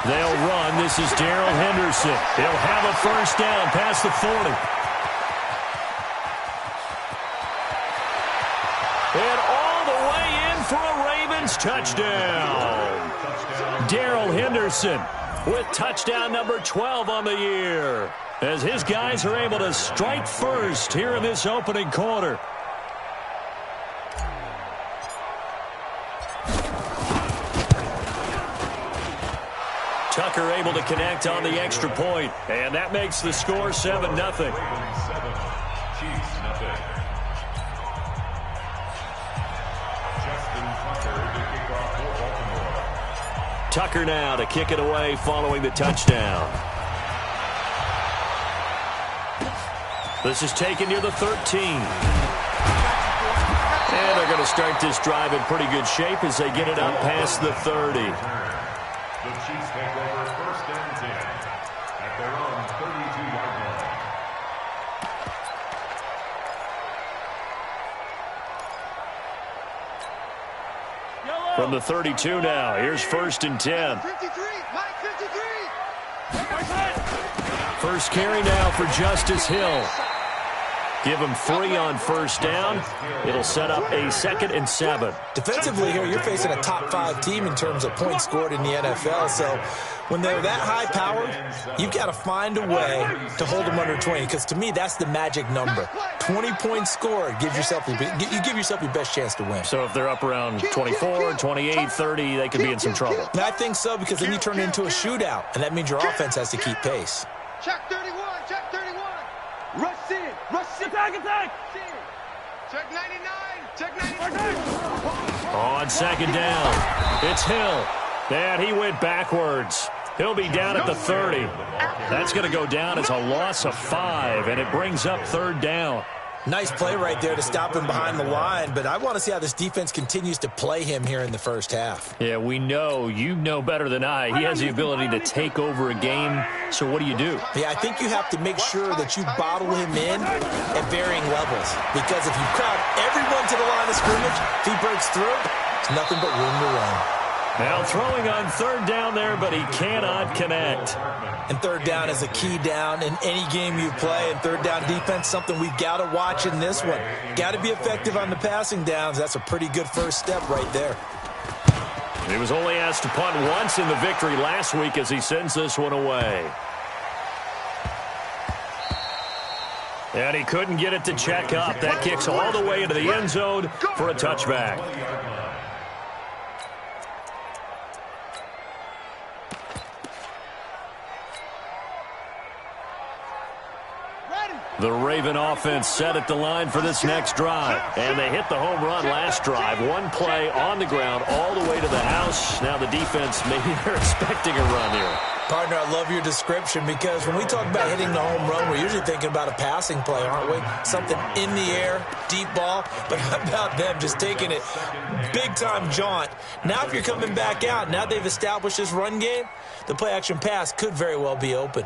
They'll run. This is Darrell Henderson. He'll have a first down past the 40. And all the way in for a Ravens touchdown. Darrell Henderson with touchdown number 12 on the year, as his guys are able to strike first here in this opening quarter. Tucker able to connect on the extra point, and that makes the score 7-0. Tucker now to kick it away following the touchdown. This is taken near the 13. And they're going to start this drive in pretty good shape as they get it up past the 30. The Chiefs take over first and 10 at their own 32-yard line. From the 32 now, here's first and 10. 53. First carry now for Justice Hill. Give him 3 on first down. It'll set up a 2nd and 7. Defensively here, you're facing a top-5 team in terms of points scored in the NFL. So when they're that high-powered, you've got to find a way to hold them under 20. Because to me, that's the magic number. 20 points scored gives yourself you give yourself your best chance to win. So if they're up around 24, 28, 30, they could be in some trouble. And I think so, because then you turn it into a shootout, and that means your offense has to keep pace. Check 31. Rush in. Attack. Check 99. Check 99. On second down, it's Hill. And he went backwards. He'll be down at the 30. That's going to go down as a loss of 5, and it brings up 3rd down. Nice play right there to stop him behind the line, but I want to see how this defense continues to play him here in the first half. Yeah, we know. You know better than I. He has the ability to take over a game, so what do you do? Yeah, I think you have to make sure that you bottle him in at varying levels, because if you crowd everyone to the line of scrimmage, if he breaks through, it's nothing but room to run. Now throwing on 3rd down there, but he cannot connect. And 3rd down is a key down in any game you play. And 3rd down defense, something we've got to watch in this one. Got to be effective on the passing downs. That's a pretty good first step right there. He was only asked to punt once in the victory last week as he sends this one away. And he couldn't get it to check up. That kicks all the way into the end zone for a touchback. The Raven offense set at the line for this next drive. And they hit the home run last drive. One play on the ground all the way to the house. Now the defense, maybe they're expecting a run here. Partner, I love your description, because when we talk about hitting the home run, we're usually thinking about a passing play, aren't we? Something in the air, deep ball. But how about them just taking it big-time jaunt? Now if you're coming back out, now they've established this run game, the play-action pass could very well be open.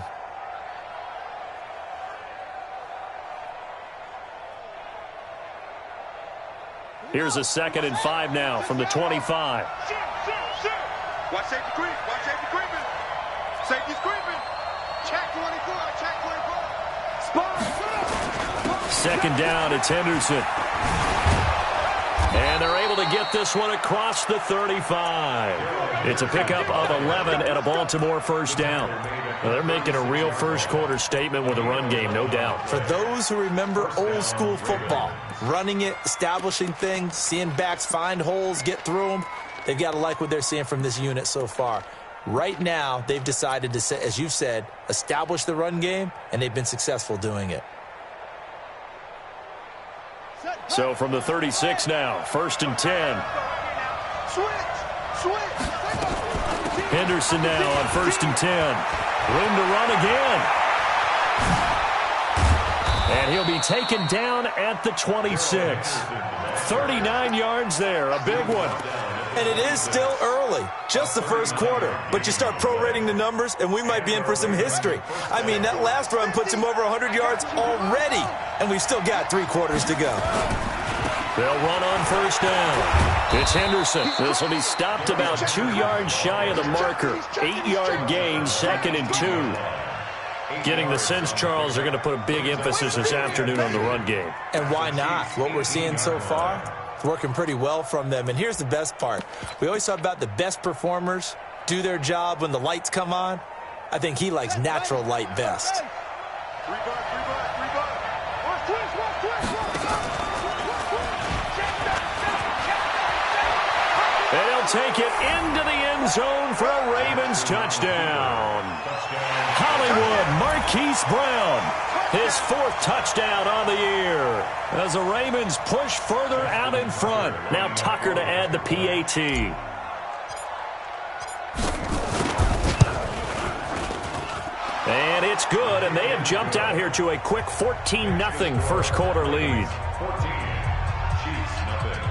Here's a 2nd and 5 now from the 25. Watch safety creep. Safety's creeping. Check 24. Spot. 2nd down, it's Henderson. And they're able to get this one across the 35. It's a pickup of 11 and a Baltimore first down. Well, they're making a real first-quarter statement with a run game, no doubt. For those who remember old-school football, running it, establishing things, seeing backs find holes, get through them, they've got to like what they're seeing from this unit so far. Right now, they've decided to, as you've said, establish the run game, and they've been successful doing it. So from the 36 now, 1st and 10. Henderson now on 1st and 10. Room to run again. And he'll be taken down at the 26. 39 yards there, a big one. And it is still early, just the first quarter. But you start prorating the numbers, and we might be in for some history. I mean, that last run puts him over 100 yards already, and we've still got 3 quarters to go. They'll run on first down. It's Henderson. This will be stopped about 2 yards shy of the marker. 8-yard gain, 2nd and 2. Getting the sense, Charles, they're going to put a big emphasis this afternoon on the run game. And why not? What we're seeing so far, it's working pretty well from them. And here's the best part. We always talk about the best performers do their job when the lights come on. I think he likes natural light best. They'll take it into the end zone for a Ravens touchdown. Hollywood Marquise Brown, his 4th touchdown on the year. As the Ravens push further out in front. Now Tucker to add the PAT. And it's good, and they have jumped out here to a quick 14-0 first quarter lead. 14. Chiefs, nothing.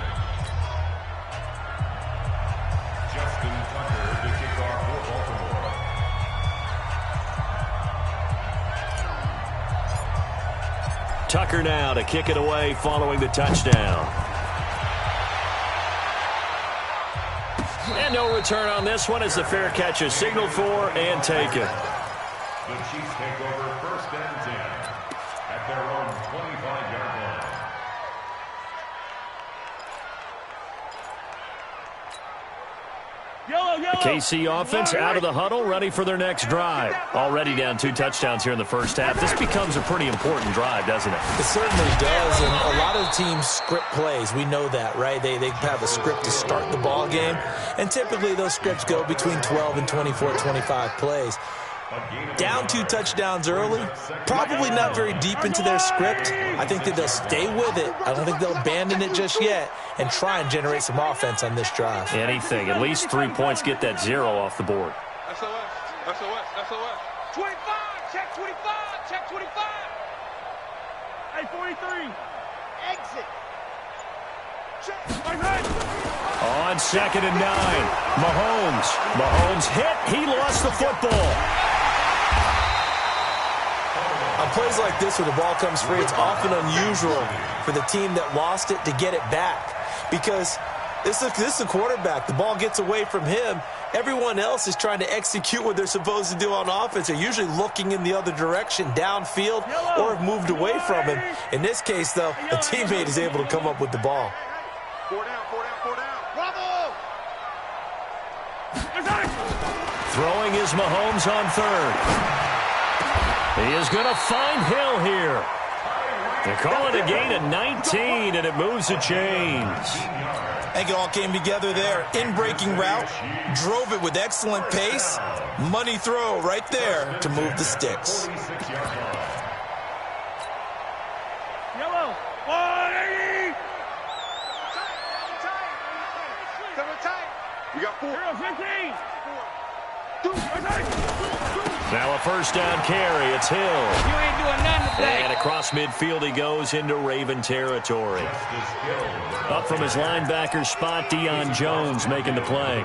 Justin Tucker to kick off for Baltimore. Tucker now to kick it away following the touchdown. And no return on this one as the fair catch is signaled for and taken. The Chiefs take over 1st and 10 at their own 25-yard line. The KC offense out of the huddle, ready for their next drive. Already down 2 touchdowns here in the first half. This becomes a pretty important drive, doesn't it? It certainly does, and a lot of teams script plays. We know that, right? They have a script to start the ball game, and typically those scripts go between 12 and 24, 25 plays. Down 2 touchdowns early, probably not very deep into their script. I think that they'll stay with it. I don't think they'll abandon it just yet and try and generate some offense on this drive. Anything. At least 3 points, get that 0 off the board. SOS, SOS, SOS. 25, check 25, check 25. Hey, 43. Exit. Check. On 2nd and 9, Mahomes hit. He lost the football. On plays like this where the ball comes free, it's often unusual for the team that lost it to get it back because this is a quarterback. The ball gets away from him. Everyone else is trying to execute what they're supposed to do on offense. They're usually looking in the other direction, downfield, or have moved away from him. In this case, though, a teammate is able to come up with the ball. 4 down, 4 down, 4 down. Bravo! Throwing is Mahomes on 3rd. He is going to find Hill here. They call it a gain of 19, and it moves the chains. I think it all came together there. In-breaking route, drove it with excellent pace. Money throw right there to move the sticks. Yellow, 180. We got 4. 15. Now a first down carry. It's Hill. You ain't doing nothing today. And across midfield he goes into Raven territory. Up from his linebacker spot, Deion Jones making the play.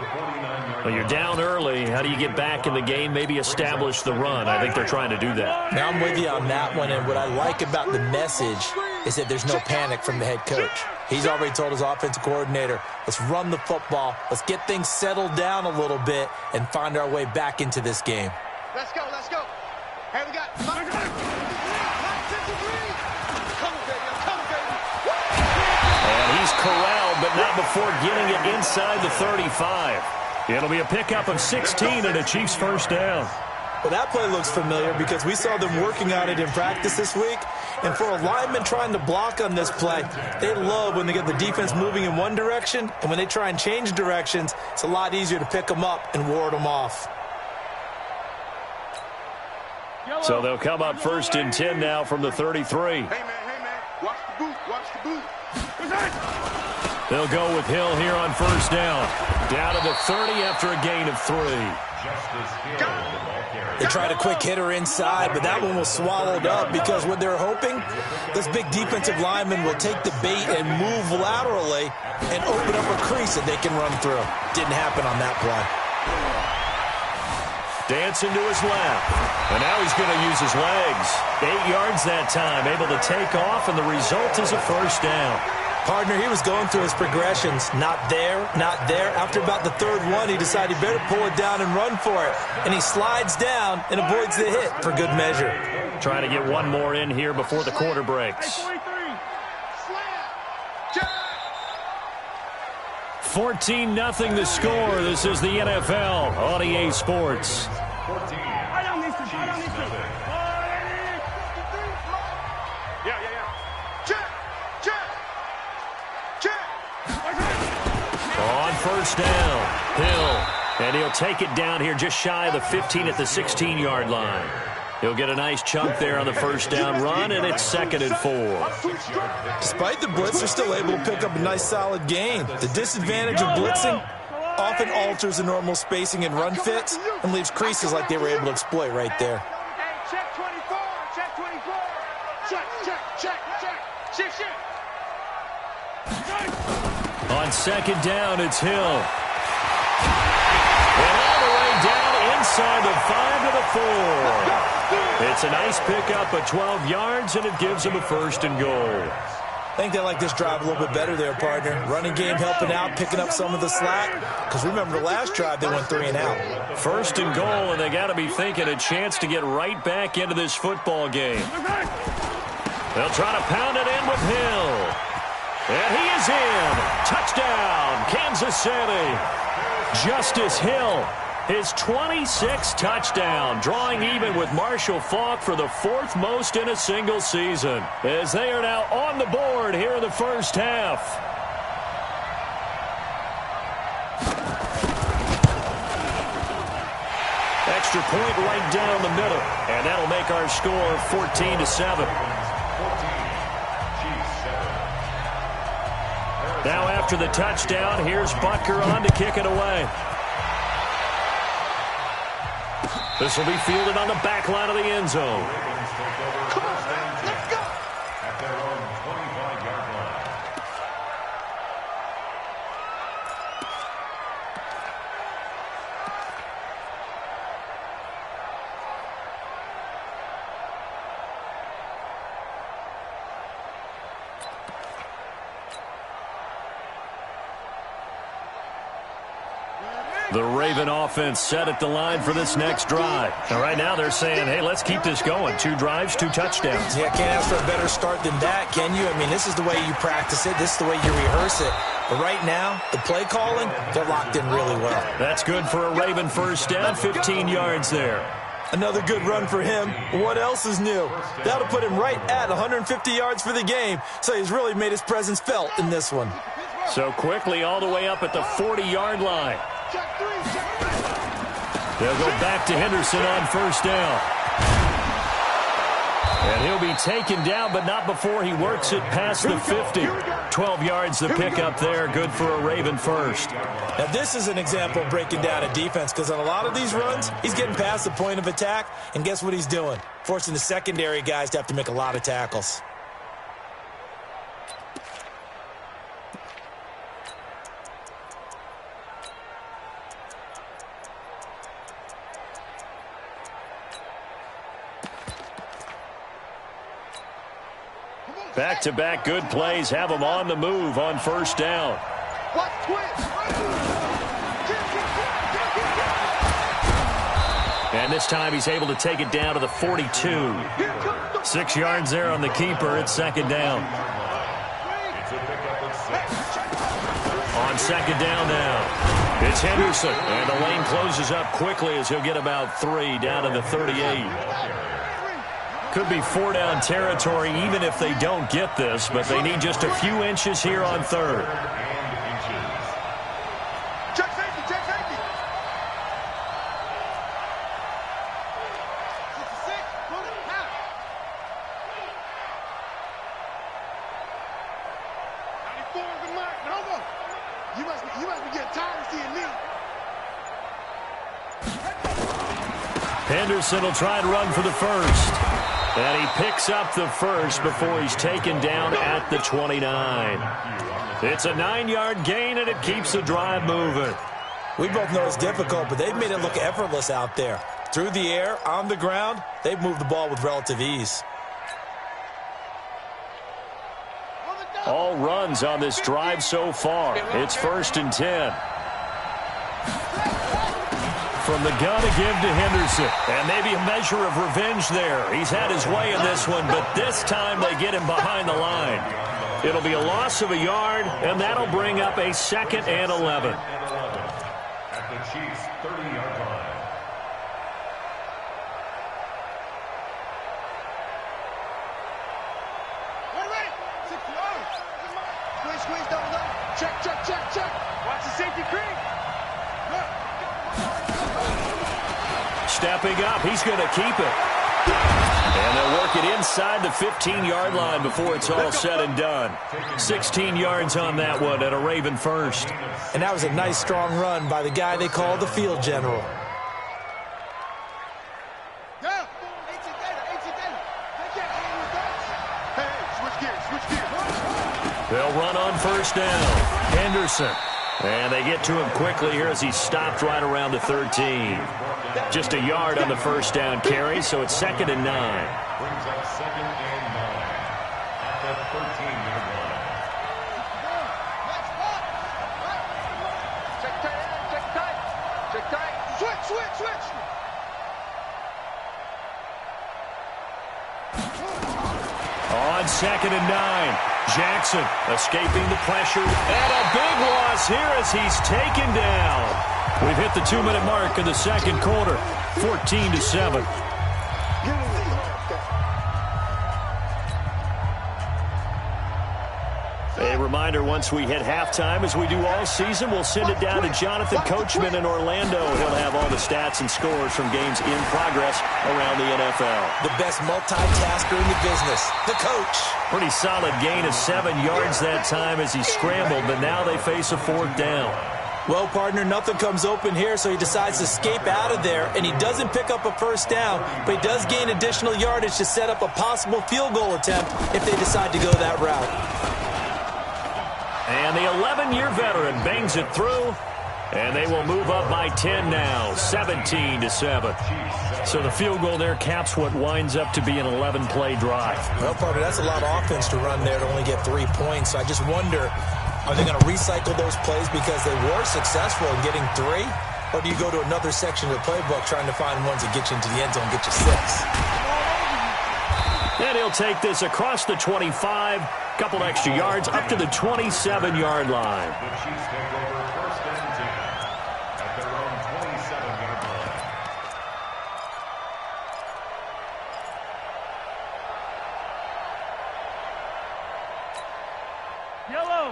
Well, you're down early. How do you get back in the game? Maybe establish the run. I think they're trying to do that. Now I'm with you on that one, and what I like about the message is that there's no panic from the head coach. He's already told his offensive coordinator, let's run the football, let's get things settled down a little bit and find our way back into this game. Let's go, let's go. Hey, we got 5 53. Come on, baby, come on, baby. And he's corralled, but not before getting it inside the 35. It'll be a pickup of 16 and a Chiefs first down. Well, that play looks familiar because we saw them working on it in practice this week. And for a lineman trying to block on this play, they love when they get the defense moving in one direction. And when they try and change directions, it's a lot easier to pick them up and ward them off. So they'll come up 1st and 10 now from the 33. Hey, man, watch the boot, watch the boot. They'll go with Hill here on first down. Down to the 30 after a gain of 3. They tried a quick hitter inside, but that one was swallowed up because what they're hoping, this big defensive lineman will take the bait and move laterally and open up a crease that they can run through. Didn't happen on that play. Dancing to his left. And now he's going to use his legs. 8 yards that time, able to take off, and the result is a first down. Partner, he was going through his progressions. Not there, not there. After about the third one, he decided he better pull it down and run for it. And he slides down and avoids the hit for good measure. Trying to get one more in here before the quarter breaks. 14-0 the score. This is the NFL on EA Sports. 14. On first down, Hill. And he'll take it down here just shy of the 15 at the 16-yard line. He'll get a nice chunk there on the first down run, and it's 2nd and 4. Despite the blitz, they're still able to pick up a nice solid gain. The disadvantage of blitzing often alters the normal spacing and run fits and leaves creases like they were able to exploit right there. Check 24, check 24. Check. On 2nd down, it's Hill. And all the way down inside the 5 to the 4. It's a nice pickup of 12 yards, and it gives them a 1st and goal. I think they like this drive a little bit better there, partner. Running game helping out, picking up some of the slack. Because remember, the last drive, they went 3 and out. 1st and goal, and they got to be thinking a chance to get right back into this football game. They'll try to pound it in with Hill. And he is in. Touchdown, Kansas City. Justice Hill, his 26th touchdown, drawing even with Marshall Faulk for the 4th most in a single season, as they are now on the board here in the first half. Extra point right down the middle, and that'll make our score 14-7. Now after the touchdown, here's Butker on to kick it away. This will be fielded on the back line of the end zone. Come on, let's go. At their own 25-yard line. The Raven offense set at the line for this next drive. Now, right now they're saying, hey, let's keep this going. 2 drives, 2 touchdowns. Yeah, can't ask for a better start than that, can you? I mean, this is the way you practice it. This is the way you rehearse it. But right now, the play calling, they're locked in really well. That's good for a Raven first down, 15 yards there. Another good run for him. What else is new? That'll put him right at 150 yards for the game, so he's really made his presence felt in this one. So quickly all the way up at the 40-yard line. They'll go back to Henderson on first down. And he'll be taken down, but not before he works it past the 50. 12 yards the pickup there, good for a Raven first. Now this is an example of breaking down a defense, because on a lot of these runs, he's getting past the point of attack, and guess what he's doing? Forcing the secondary guys to have to make a lot of tackles. Back-to-back good plays have them on the move on first down. And this time he's able to take it down to the 42. 6 yards there on the keeper. It's 2nd down. On 2nd down now, it's Henderson. And the lane closes up quickly as he'll get about 3 down to the 38. Could be 4-down territory even if they don't get this, but they need just a few inches here on 3rd. Check safety, check safety. 66, pull it out. 94 is the mark. Nova, you must be getting tired of seeing me. Henderson will try and run for the first. And he picks up the first before he's taken down at the 29. It's a 9-yard gain, and it keeps the drive moving. We both know it's difficult, but they've made it look effortless out there. Through the air, on the ground, they've moved the ball with relative ease. all runs on this drive so far. It's 1st and 10. From the gun to give to Henderson. And maybe a measure of revenge there. He's had his way in this one, but this time they get him behind the line. It'll be a loss of a yard, and that'll bring up a 2nd and 11. At the Chiefs' 30-yard line. Wait. 60 yards. Squeeze, double up. Check. Watch the safety creep. Stepping up, he's going to keep it. And they'll work it inside the 15-yard line before it's all said and done. 16 yards on that one at a Raven first. And that was a nice, strong run by the guy they call the field general. Switch gears. They'll run on 1st down. Henderson. And they get to him quickly here as he stopped right around the 13. Just a yard on the 1st down carry, so it's 2nd and 9. Brings up 2nd and 9 at the 13-yard line. Check tight. Switch. On 2nd and 9. Jackson escaping the pressure. And a big loss here as he's taken down. We've hit the 2-minute mark in the 2nd quarter. 14-7. A reminder, once we hit halftime, as we do all season, we'll send it down to Jonathan Coachman in Orlando. He'll have all the stats and scores from games in progress around the NFL. The best multitasker in the business, the coach. Pretty solid gain of 7 yards that time as he scrambled, but now they face a 4th down. Well, partner, nothing comes open here, so he decides to escape out of there, and he doesn't pick up a 1st down, but he does gain additional yardage to set up a possible field goal attempt if they decide to go that route. And the 11-year veteran bangs it through, and they will move up by 10 now, 17-7. So the field goal there caps what winds up to be an 11-play drive. Well, partner, that's a lot of offense to run there to only get 3 points. So I just wonder, are they going to recycle those plays because they were successful in getting 3? Or do you go to another section of the playbook trying to find ones that get you into the end zone and get you 6? And he'll take this across the 25, couple extra yards, up to the 27-yard line. The Chiefs take over 1st and 10 at their own 27-yard line.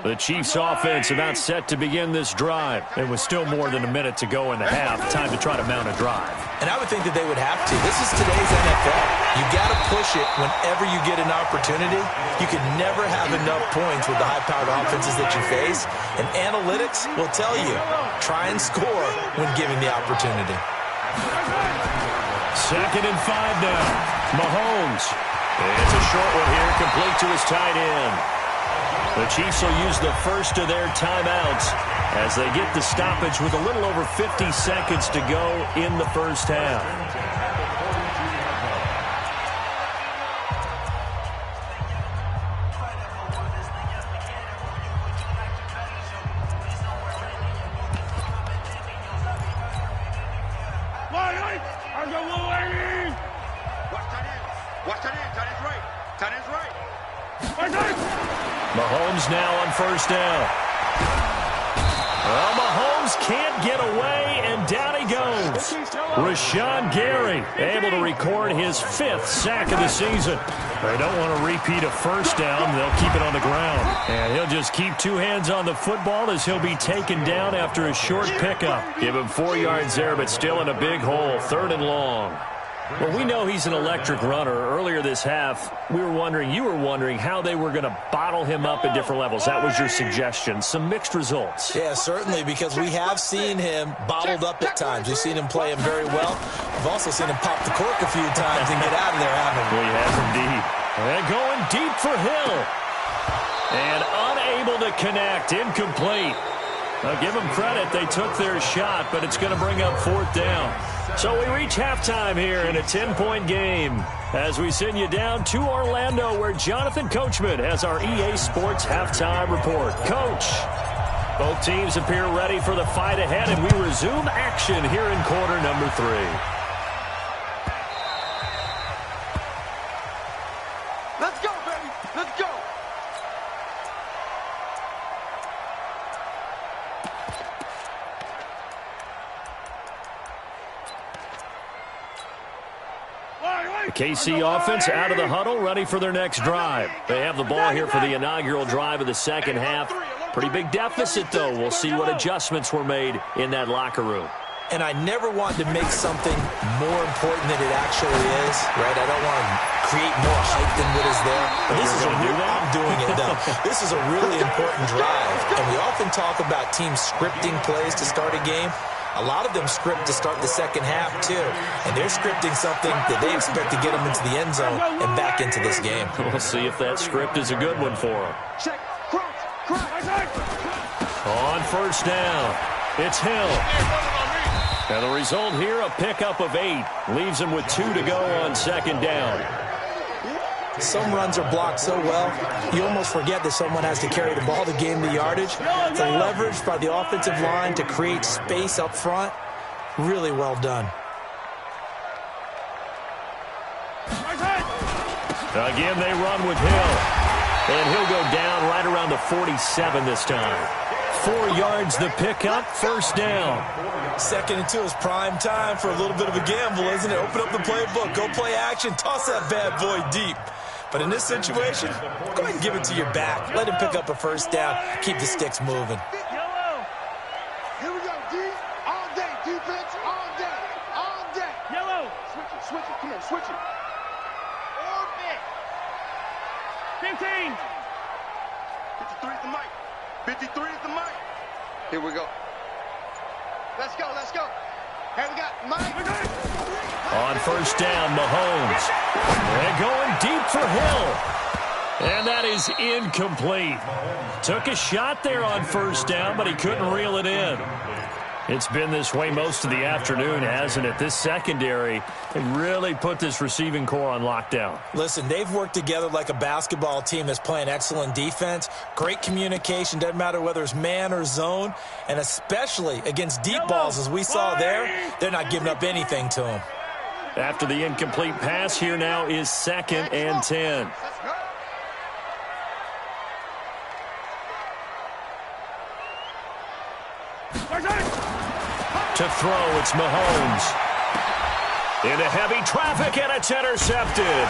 The Chiefs offense about set to begin this drive. It was still more than a minute to go in the half. Time to try to mount a drive. And I would think that they would have to. This is today's NFL. You got to push it whenever you get an opportunity. You can never have enough points with the high-powered offenses that you face. And analytics will tell you, try and score when given the opportunity. 2nd and 5 now. Mahomes. It's a short one here, complete to his tight end. The Chiefs will use the first of their timeouts as they get the stoppage with a little over 50 seconds to go in the 1st half. Mahomes now on 1st down. Well, Mahomes can't get away, and down he goes. Rashawn Gary able to record his 5th sack of the season. They don't want to repeat a 1st down. They'll keep it on the ground. And he'll just keep 2 hands on the football as he'll be taken down after a short pickup. Give him 4 yards there, but still in a big hole. 3rd and long. Well, we know he's an electric runner. Earlier this half, you were wondering how they were going to bottle him up at different levels. That was your suggestion. Some mixed results. Yeah, certainly, because we have seen him bottled up at times. We've seen him play him very well. We've also seen him pop the cork a few times and get out of there, haven't we? We have indeed. And going deep for Hill. And unable to connect. Incomplete. I'll give them credit. They took their shot, but it's going to bring up 4th down. So we reach halftime here in a 10-point game as we send you down to Orlando, where Jonathan Coachman has our EA Sports halftime report. Coach, both teams appear ready for the fight ahead, and we resume action here in quarter number 3. Let's go, baby. Let's go. The KC offense out of the huddle, ready for their next drive. They have the ball here for the inaugural drive of the second half. Pretty big deficit, though. We'll see what adjustments were made in that locker room. And I never want to make something more important than it actually is, right? I don't want to create more hype than what is there. But this is I'm doing it, though. This is a really important drive. And we often talk about teams scripting plays to start a game. A lot of them script to start the second half, too. And they're scripting something that they expect to get them into the end zone and back into this game. We'll see if that script is a good one for them. On 1st down, it's Hill. And the result here, a pickup of 8. Leaves him with 2 to go on 2nd down. Some runs are blocked so well, you almost forget that someone has to carry the ball to gain the yardage. The leverage by the offensive line to create space up front, really well done. Again, they run with Hill. And he'll go down right around the 47 this time. 4 yards the pickup, 1st down. 2nd and 2 is prime time for a little bit of a gamble, isn't it? Open up the playbook, go play action, toss that bad boy deep. But in this situation, go ahead and give it to your back. Let him pick up a 1st down, keep the sticks moving. Here we go, D. All day, defense, all day, all day. Yellow. Switch it, come on, switch it. Orbit. 15. 53 is the mic. 53 is the mic. Here we go. Let's go, let's go. Here we got Mike. On 1st down, Mahomes. And going deep for Hill. And that is incomplete. Took a shot there on 1st down, but he couldn't reel it in. It's been this way most of the afternoon, hasn't it? This secondary, they really put this receiving core on lockdown. Listen, they've worked together like a basketball team that's playing excellent defense. Great communication, doesn't matter whether it's man or zone. And especially against deep balls, as we saw there, they're not giving up anything to them. After the incomplete pass, here now is 2nd and 10. To throw, it's Mahomes. Into heavy traffic, and it's intercepted.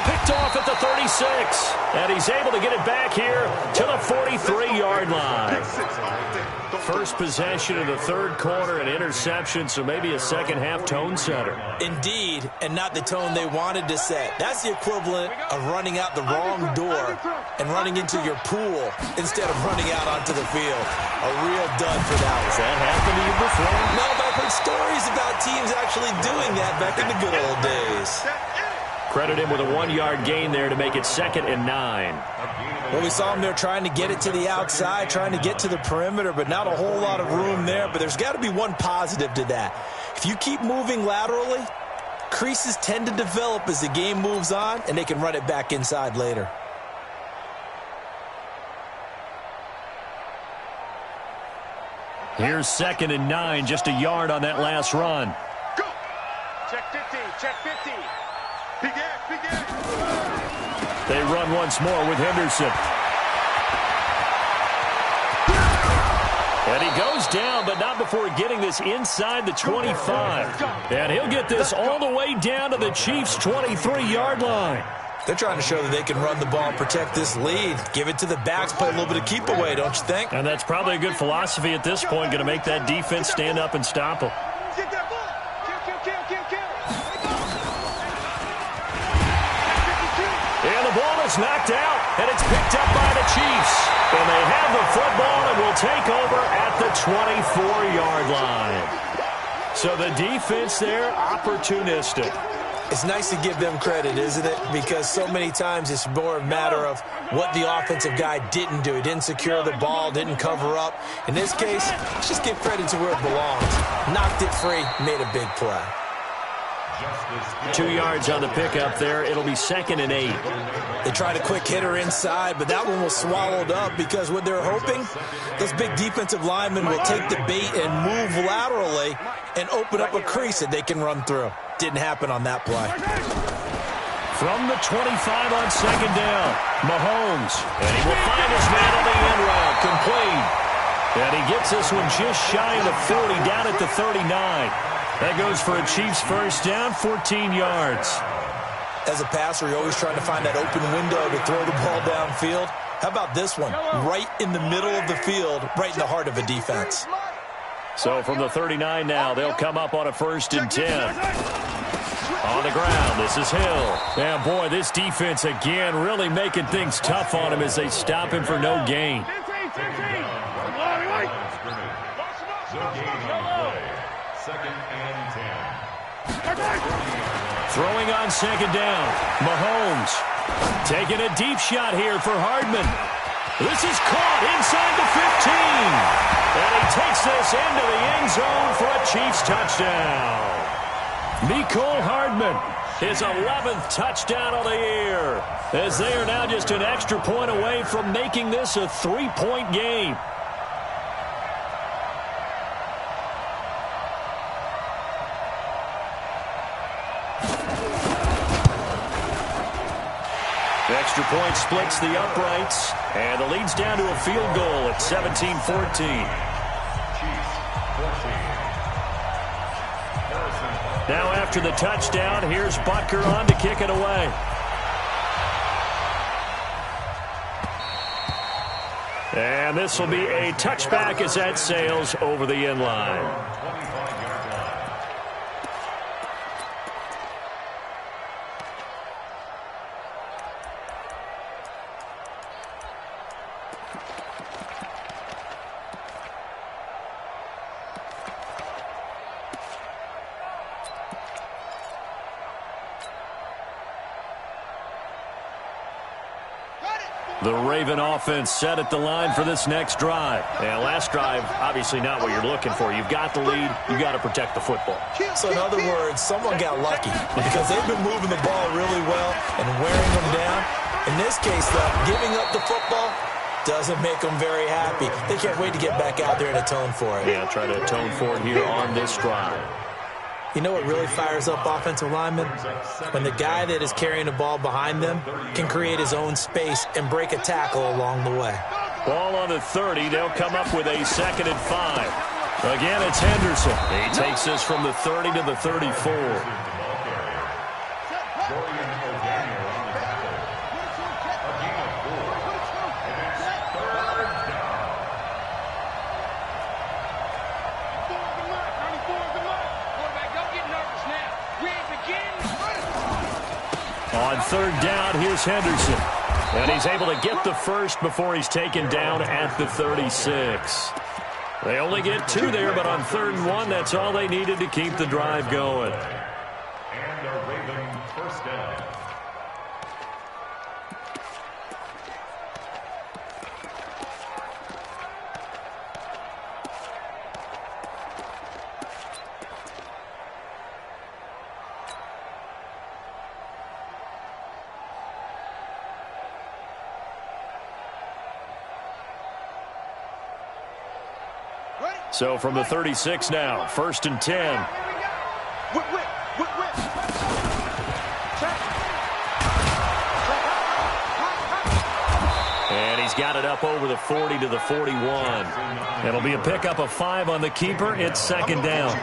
Picked off at the 36. And he's able to get it back here to the 43-yard line. First possession of the 3rd quarter, an interception, so maybe a second-half tone setter. Indeed, and not the tone they wanted to set. That's the equivalent of running out the wrong door and running into your pool instead of running out onto the field. A real dud for that one. Has that happened to you before? No, but I've heard stories about teams actually doing that back in the good old days. Credit him with a 1-yard gain there to make it 2nd and 9. Well, we saw him there trying to get it to the outside, trying to get to the perimeter, but not a whole lot of room there. But there's got to be one positive to that. If you keep moving laterally, creases tend to develop as the game moves on, and they can run it back inside later. Here's 2nd and 9, just a yard on that last run. Go. Check 15, check 15. Big ass, big ass. They run once more with Henderson. And he goes down, but not before getting this inside the 25. And he'll get this all the way down to the Chiefs' 23-yard line. They're trying to show that they can run the ball and protect this lead. Give it to the backs, play a little bit of keep away, don't you think? And that's probably a good philosophy at this point, going to make that defense stand up and stop them. Get that ball. Kill. And the ball is knocked out, and it's picked up by the Chiefs. And they have the football and will take over at the 24-yard line. So the defense there, opportunistic. It's nice to give them credit, isn't it? Because so many times it's more a matter of what the offensive guy didn't do. He didn't secure the ball, didn't cover up. In this case, let's just give credit to where it belongs. Knocked it free, made a big play. 2 yards on the pickup there. It'll be 2nd and 8. They tried a quick hitter inside, but that one was swallowed up because what they're hoping, those big defensive linemen will take the bait and move laterally and open up a crease that they can run through. Didn't happen on that play. From the 25 on 2nd down, Mahomes. And he will find his man on the end route, complete. And he gets this one just shy of the 40, down at the 39. That goes for a Chiefs first down, 14 yards. As a passer, you're always trying to find that open window to throw the ball downfield. How about this one? Right in the middle of the field, right in the heart of a defense. So from the 39 now, they'll come up on a 1st and 10. On the ground, this is Hill. Yeah, boy, this defense again really making things tough on him as they stop him for no gain. Throwing on 2nd down, Mahomes taking a deep shot here for Hardman. This is caught inside the 15. And he takes this into the end zone for a Chiefs touchdown. Mecole Hardman, his 11th touchdown of the year, as they are now just an extra point away from making this a 3-point game. Extra point splits the uprights, and the lead's down to a field goal at 17-14. Now after the touchdown, here's Butker on to kick it away. And this will be a touchback as that sails over the end line. The Raven offense set at the line for this next drive. And last drive, obviously not what you're looking for. You've got the lead. You've got to protect the football. So in other words, someone got lucky because they've been moving the ball really well and wearing them down. In this case, though, giving up the football doesn't make them very happy. They can't wait to get back out there and atone for it. Yeah, try to atone for it here on this drive. You know what really fires up offensive linemen? When the guy that is carrying the ball behind them can create his own space and break a tackle along the way. Ball on the 30. They'll come up with a 2nd and 5. Again, it's Henderson. He takes this from the 30 to the 34. On 3rd down, here's Henderson. And he's able to get the first before he's taken down at the 36. They only get 2 there, but on 3rd and 1, that's all they needed to keep the drive going. And a Raven first down. So from the 36 now, 1st and 10. And he's got it up over the 40 to the 41. It'll be a pickup of 5 on the keeper. It's 2nd down.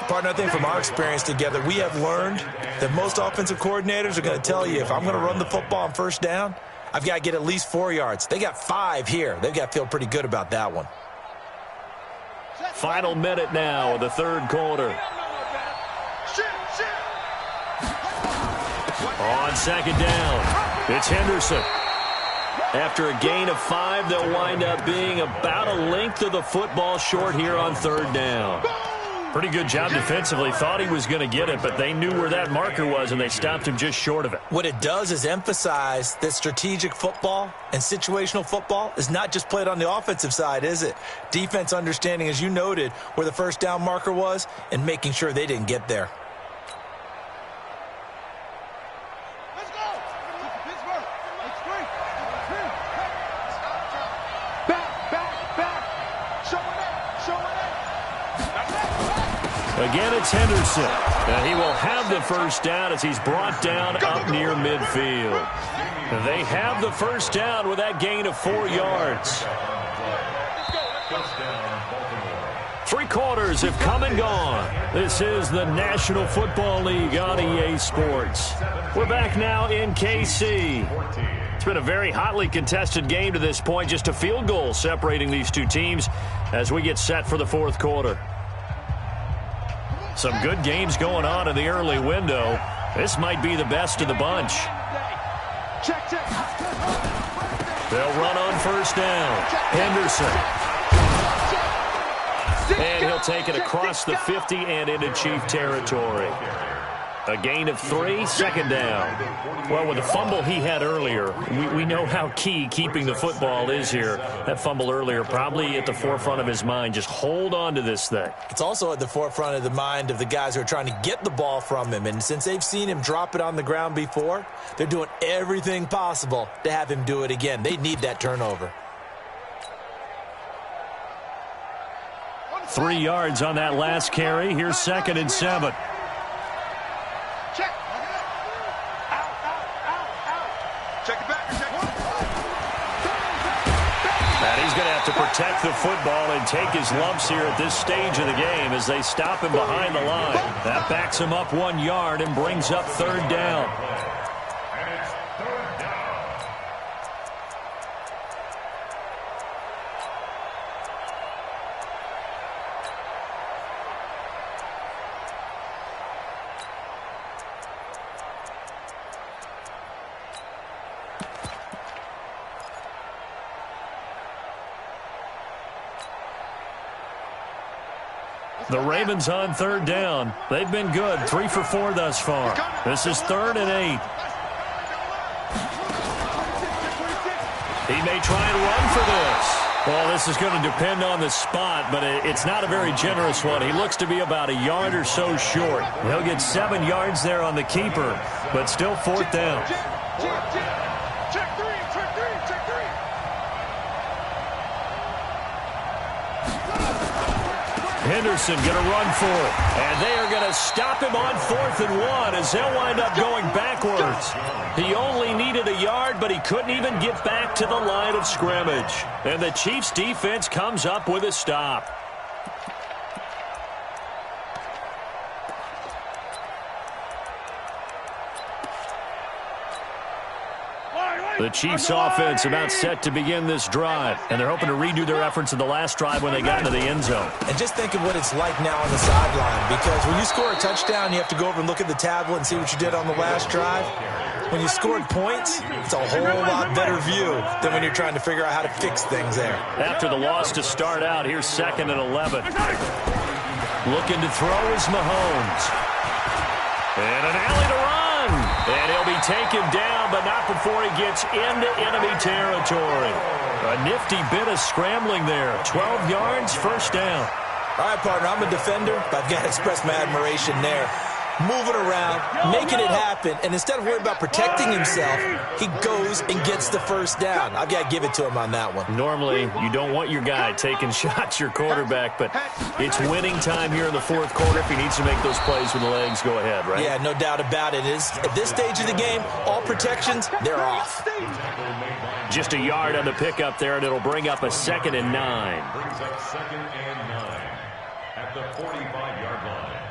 Partner, I think from our experience together, we have learned that most offensive coordinators are going to tell you, if I'm going to run the football on 1st down, I've got to get at least 4 yards. They got 5 here. They've got to feel pretty good about that one. Final minute now of the 3rd quarter. On 2nd down, it's Henderson. After a gain of 5, they'll wind up being about a length of the football short here on 3rd down. Pretty good job defensively. Thought he was going to get it, but they knew where that marker was, and they stopped him just short of it. What it does is emphasize that strategic football and situational football is not just played on the offensive side, is it? Defense understanding, as you noted, where the first down marker was and making sure they didn't get there. Let's go. Pittsburgh. It's great. Back. Show it up. Again, it's Henderson. And he will have the first down as he's brought down up near midfield. They have the first down with that gain of 4 yards. 3 quarters have come and gone. This is the National Football League on EA Sports. We're back now in KC. It's been a very hotly contested game to this point. Just a field goal separating these two teams as we get set for the fourth quarter. Some good games going on in the early window. This might be the best of the bunch. They'll run on first down. Henderson. And he'll take it across the 50 and into Chief territory. A gain of 3, second down. Well, with the fumble he had earlier, we know how key keeping the football is here. That fumble earlier probably at the forefront of his mind. Just hold on to this thing. It's also at the forefront of the mind of the guys who are trying to get the ball from him. And since they've seen him drop it on the ground before, they're doing everything possible to have him do it again. They need that turnover. 3 yards on that last carry. Here's 2nd and 7. To protect the football and take his lumps here at this stage of the game as they stop him behind the line. That backs him up 1 yard and brings up 3rd down. And it's 3rd down. The Ravens on 3rd down. They've been good. 3 for 4 thus far. This is 3rd and 8. He may try and run for this. Well, this is going to depend on the spot, but it's not a very generous one. He looks to be about a yard or so short. He'll get 7 yards there on the keeper, but still 4th down. Check 3. Henderson going to run for it. And they are going to stop him on 4th and 1 as they'll wind up going backwards. He only needed a yard, but he couldn't even get back to the line of scrimmage. And the Chiefs' defense comes up with a stop. The Chiefs' offense about set to begin this drive, and they're hoping to redo their efforts in the last drive when they got into the end zone. And just think of what it's like now on the sideline, because when you score a touchdown, you have to go over and look at the tablet and see what you did on the last drive. When you scored points, it's a whole lot better view than when you're trying to figure out how to fix things there. After the loss to start out, here's 2nd and 11. Looking to throw is Mahomes. And an alley to run. And he'll be taken down, but not before he gets into enemy territory. A nifty bit of scrambling there. 12 yards, 1st down. All right, partner, I'm a defender, but I've got to express my admiration there. Moving around, making it happen, and instead of worrying about protecting himself, he goes and gets the first down. I've got to give it to him on that one. Normally, you don't want your guy taking shots, your quarterback, but it's winning time here in the fourth quarter. If he needs to make those plays with the legs, go ahead, right? Yeah, no doubt about it. At this stage of the game, all protections, they're off. Just a yard on the pickup there, and it'll bring up a 2nd and 9. Brings up 2nd and 9 at the 45-yard line.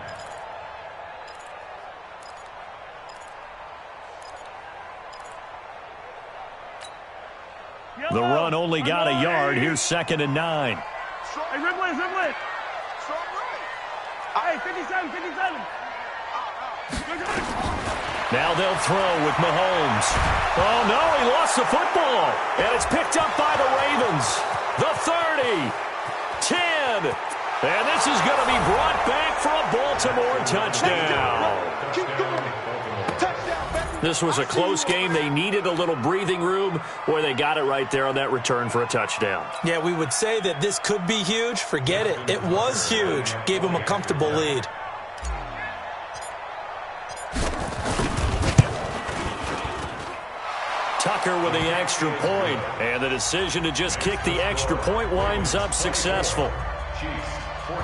The run only got a yard. Here's 2nd and 9. Hey, Ridley. Hey, 57. Now they'll throw with Mahomes. Oh, no, he lost the football. And it's picked up by the Ravens. The 30, 10, And this is going to be brought back for a Baltimore touchdown. Keep going. Touchdown, baby. This was a close game. They needed a little breathing room, where they got it right there on that return for a touchdown. Yeah, we would say that this could be huge. Forget it. It was huge. Gave them a comfortable lead. Tucker with the extra point, and the decision to just kick the extra point winds up successful. Chiefs 14.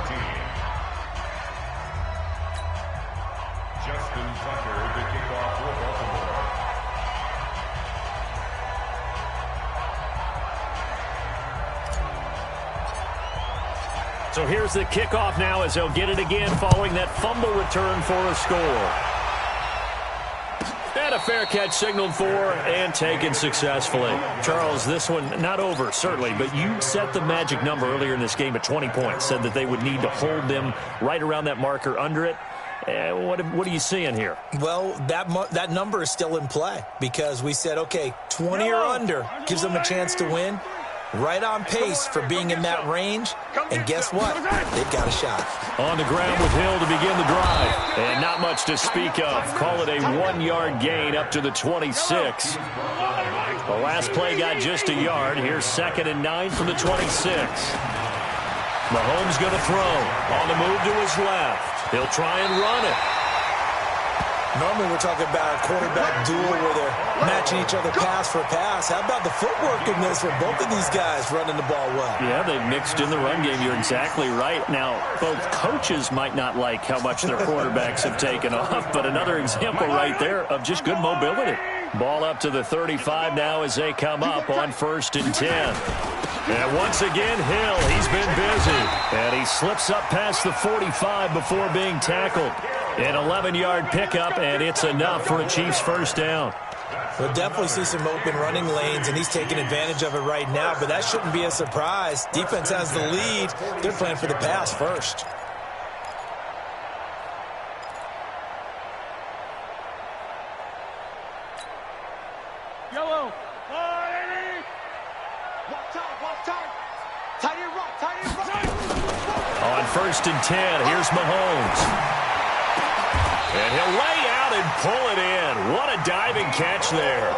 Justin Tucker, the kickoff for Baltimore. So here's the kickoff now as they'll get it again following that fumble return for a score. And a fair catch signaled for and taken successfully. Charles, this one not over, certainly, but you set the magic number earlier in this game at 20 points, said that they would need to hold them right around that marker under it. What are you seeing here? Well, that number is still in play because we said, okay, 20 or under gives them a chance to win. Right on pace for being in that range. And guess what? They've got a shot. On the ground with Hill to begin the drive. And not much to speak of. Call it a 1-yard gain up to the 26. The last play got just a yard. Here's 2nd and 9 from the 26. Mahomes going to throw. On the move to his left. He'll try and run it. Normally we're talking about a quarterback duel where they're matching each other pass for pass. How about the footwork in this where both of these guys running the ball well? Yeah, they've mixed in the run game. You're exactly right. Now, both coaches might not like how much their quarterbacks have taken off, but another example right there of just good mobility. Ball up to the 35 now as they come up on 1st and 10. And once again, Hill, he's been busy. And he slips up past the 45 before being tackled. An 11-yard pickup, and it's enough for a Chiefs first down. We'll definitely see some open running lanes, and he's taking advantage of it right now, but that shouldn't be a surprise. Defense has the lead. They're playing for the pass first. Yellow. Walk tight. Tight end right. On 1st and 10, here's Mahomes. And he'll lay out and pull it in. What a diving catch there.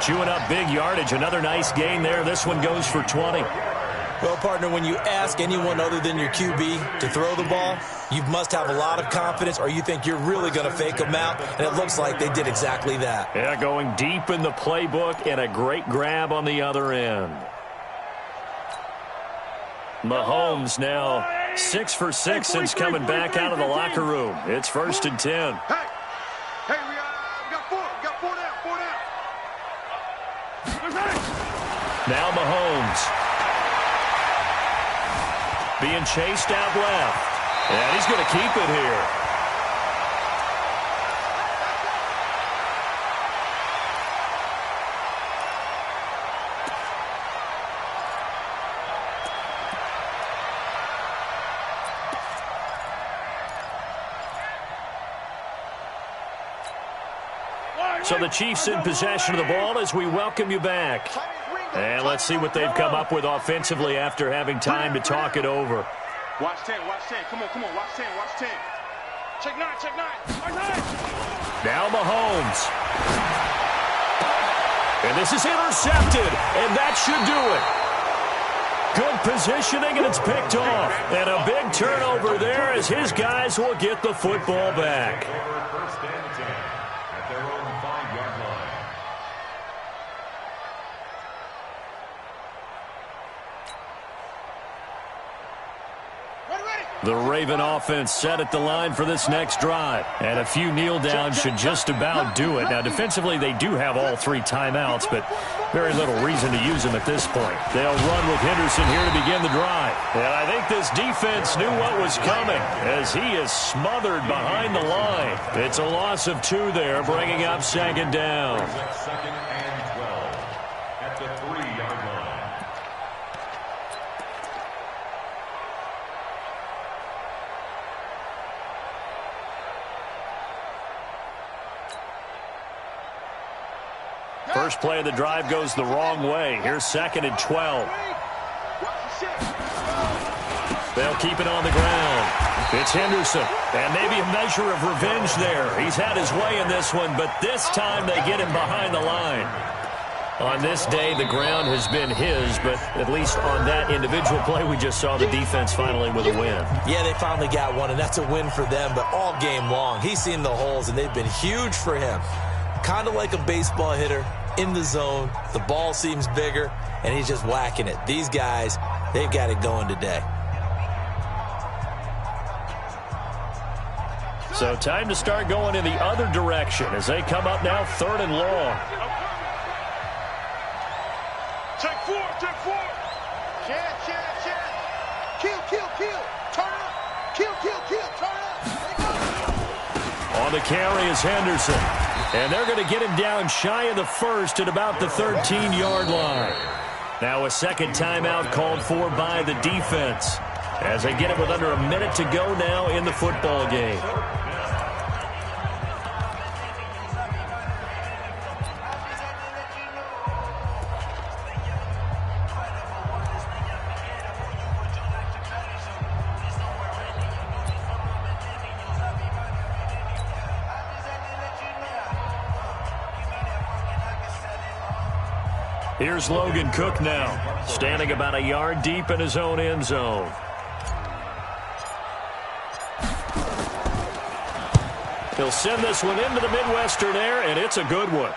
Chewing up big yardage. Another nice gain there. This one goes for 20. Well, partner, when you ask anyone other than your QB to throw the ball, you must have a lot of confidence or you think you're really going to fake them out, and it looks like they did exactly that. Yeah, going deep in the playbook and a great grab on the other end. Mahomes now 6 for 6 since coming back out of the locker room. It's 1st and 10. Hey, we got 4. We got 4 down. Now Mahomes. Being chased out left. And he's going to keep it here. So the Chiefs in possession of the ball as we welcome you back. And let's see what they've come up with offensively after having time to talk it over. Watch 10. Come on. Watch 10. Check 9. Now Mahomes. And this is intercepted, and that should do it. Good positioning, and it's picked off. And a big turnover there as his guys will get the football back. First and 10 at their own 5-yard line. The Raven offense set at the line for this next drive. And a few kneel downs should just about do it. Now, defensively, they do have all 3 timeouts, but very little reason to use them at this point. They'll run with Henderson here to begin the drive. And I think this defense knew what was coming as he is smothered behind the line. It's a loss of 2 there, bringing up 2nd down. 2nd and 12 at the 3-yard line. First play of the drive goes the wrong way. Here's 2nd and 12. They'll keep it on the ground. It's Henderson, and maybe a measure of revenge there. He's had his way in this one, but this time they get him behind the line. On this day, the ground has been his, but at least on that individual play, we just saw the defense finally with a win. Yeah, they finally got one, and that's a win for them, but all game long, he's seen the holes, and they've been huge for him. Kind of like a baseball hitter in the zone. The ball seems bigger, and he's just whacking it. These guys, they've got it going today. So time to start going in the other direction as they come up now 3rd and long. Check 4, check 4. Check. Kill. Turn up. Kill, turn up. On the carry is Henderson. And they're going to get him down shy of the first at about the 13-yard line. Now a second timeout called for by the defense as they get it with under a minute to go now in the football game. Here's Logan Cook now, standing about a yard deep in his own end zone. He'll send this one into the Midwestern air, and it's a good one.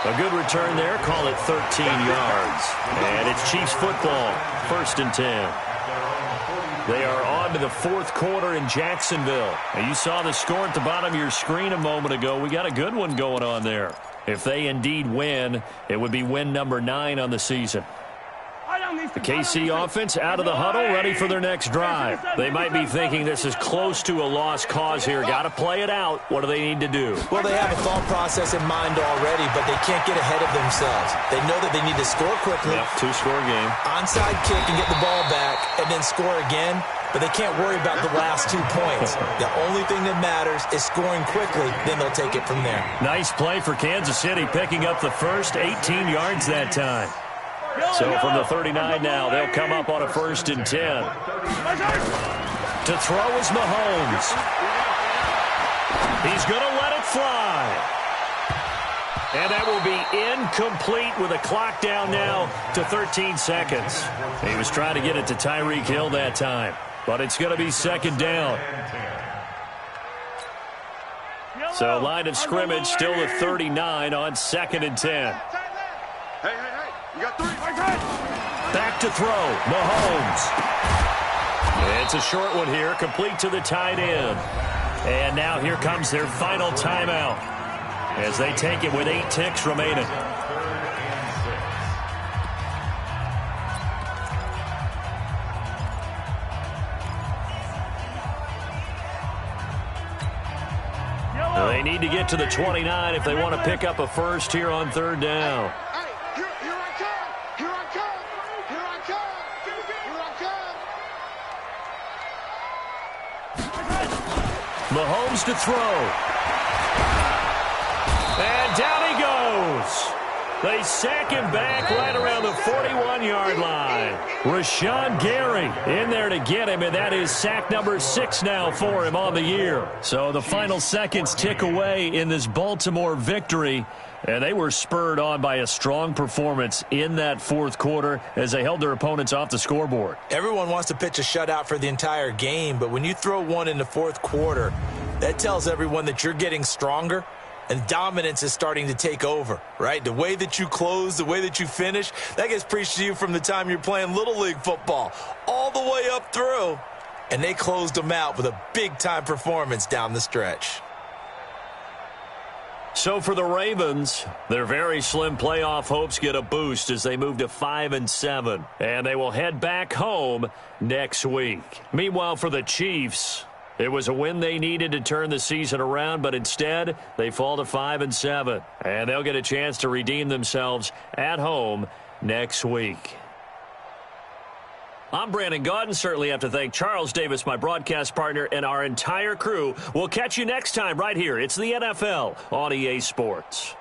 A good return there, call it 13 yards. And it's Chiefs football, 1st and 10. They are on to the 4th quarter in Jacksonville. And you saw the score at the bottom of your screen a moment ago. We got a good one going on there. If they indeed win, it would be win number 9 on the season. The KC offense out of the huddle, ready for their next drive. They might be thinking this is close to a lost cause here. Got to play it out. What do they need to do? Well, they have a thought process in mind already, but they can't get ahead of themselves. They know that they need to score quickly. Yep, 2-score game. Onside kick and get the ball back and then score again, but they can't worry about the last 2 points. The only thing that matters is scoring quickly, then they'll take it from there. Nice play for Kansas City, picking up the first 18 yards that time. So from the 39 now, they'll come up on a 1st and 10. To throw is Mahomes. He's going to let it fly. And that will be incomplete with a clock down now to 13 seconds. He was trying to get it to Tyreek Hill that time, but it's going to be 2nd down. So line of scrimmage still the 39 on 2nd and 10. Hey. You got 3. Back to throw. Mahomes. It's a short one here, complete to the tight end. And now here comes their final timeout as they take it with 8 ticks remaining. They need to get to the 29 if they want to pick up a first here on 3rd down. Mahomes to throw. And down he goes. They sack him back right around the 41-yard line. Rashawn Gary in there to get him, and that is sack number 6 now for him on the year. So the final seconds tick away in this Baltimore victory, and they were spurred on by a strong performance in that 4th quarter as they held their opponents off the scoreboard. Everyone wants to pitch a shutout for the entire game, but when you throw one in the 4th quarter, that tells everyone that you're getting stronger and dominance is starting to take over, right? The way that you close, the way that you finish, that gets preached to you from the time you're playing Little League football all the way up through. And they closed them out with a big-time performance down the stretch. So for the Ravens, their very slim playoff hopes get a boost as they move to 5-7, and they will head back home next week. Meanwhile, for the Chiefs, it was a win they needed to turn the season around, but instead they fall to 5-7, and they'll get a chance to redeem themselves at home next week. I'm Brandon Gaudin. Certainly have to thank Charles Davis, my broadcast partner, and our entire crew. We'll catch you next time right here. It's the NFL on EA Sports.